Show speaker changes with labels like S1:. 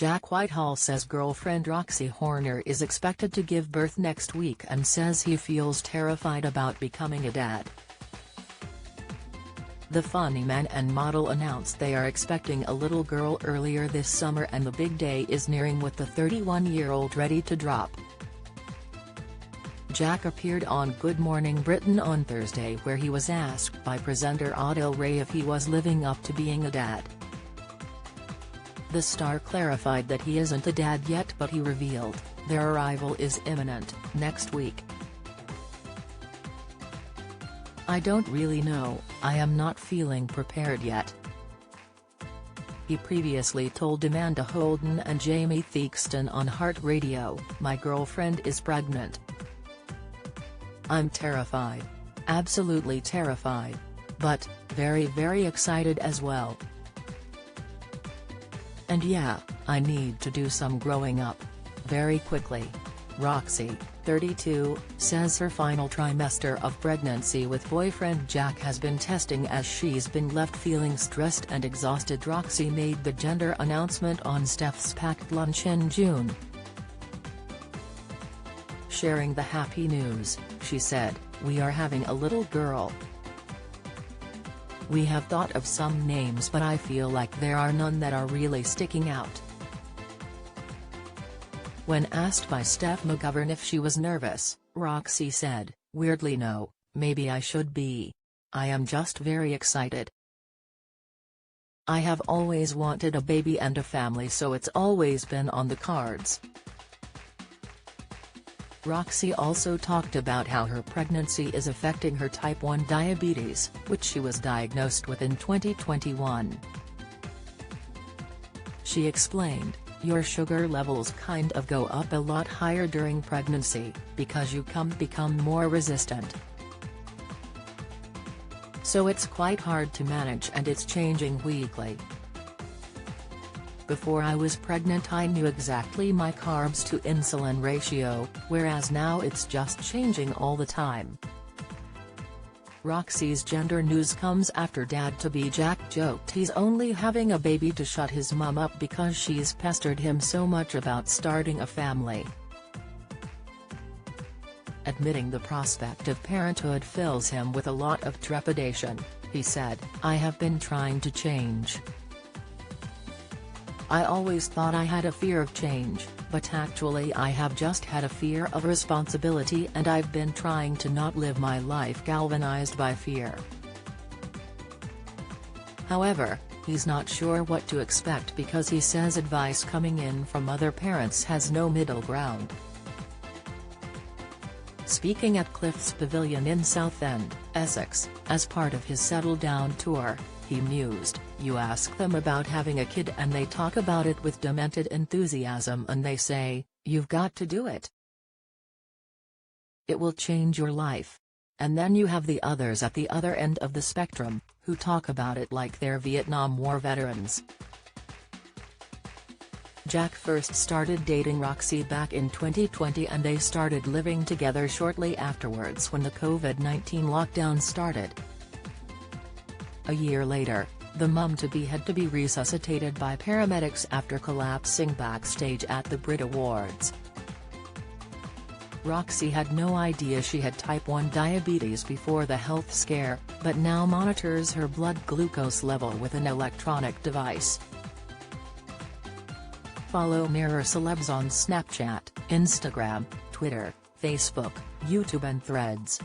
S1: Jack Whitehall says girlfriend Roxy Horner is expected to give birth next week and says he feels terrified about becoming a dad. The funny man and model announced they are expecting a little girl earlier this summer, and the big day is nearing with the 31-year-old ready to drop. Jack appeared on Good Morning Britain on Thursday, where he was asked by presenter Adil Ray if he was living up to being a dad. The star clarified that he isn't a dad yet, but he revealed, their arrival is imminent, next week. "I don't really know, I am not feeling prepared yet." He previously told Amanda Holden and Jamie Theakston on Heart Radio, "My girlfriend is pregnant. I'm terrified. Absolutely terrified. But, very very excited as well. And yeah, I need to do some growing up. Very quickly." Roxy, 32, says her final trimester of pregnancy with boyfriend Jack has been testing as she's been left feeling stressed and exhausted. Roxy made the gender announcement on Steph's packed lunch in June. Sharing the happy news, she said, "We are having a little girl. We have thought of some names, but I feel like there are none that are really sticking out." When asked by Steph McGovern if she was nervous, Roxy said, "Weirdly no, maybe I should be. I am just very excited. I have always wanted a baby and a family, so it's always been on the cards." Roxy also talked about how her pregnancy is affecting her type 1 diabetes, which she was diagnosed with in 2021. She explained, "Your sugar levels kind of go up a lot higher during pregnancy, because you become more resistant. So it's quite hard to manage, and it's changing weekly. Before I was pregnant I knew exactly my carbs to insulin ratio, whereas now it's just changing all the time." Roxy's gender news comes after dad-to-be Jack joked he's only having a baby to shut his mum up because she's pestered him so much about starting a family. Admitting the prospect of parenthood fills him with a lot of trepidation, he said, "I have been trying to change. I always thought I had a fear of change, but actually I have just had a fear of responsibility, and I've been trying to not live my life galvanized by fear." However, he's not sure what to expect because he says advice coming in from other parents has no middle ground. Speaking at Cliff's Pavilion in Southend, Essex, as part of his Settle Down tour, he mused, "You ask them about having a kid and they talk about it with demented enthusiasm, and they say, 'You've got to do it. It will change your life.' And then you have the others at the other end of the spectrum, who talk about it like they're Vietnam War veterans." Jack first started dating Roxy back in 2020, and they started living together shortly afterwards when the COVID-19 lockdown started. A year later, the mum-to-be had to be resuscitated by paramedics after collapsing backstage at the Brit Awards. Roxy had no idea she had type 1 diabetes before the health scare, but now monitors her blood glucose level with an electronic device. Follow Mirror Celebs on Snapchat, Instagram, Twitter, Facebook, YouTube and Threads.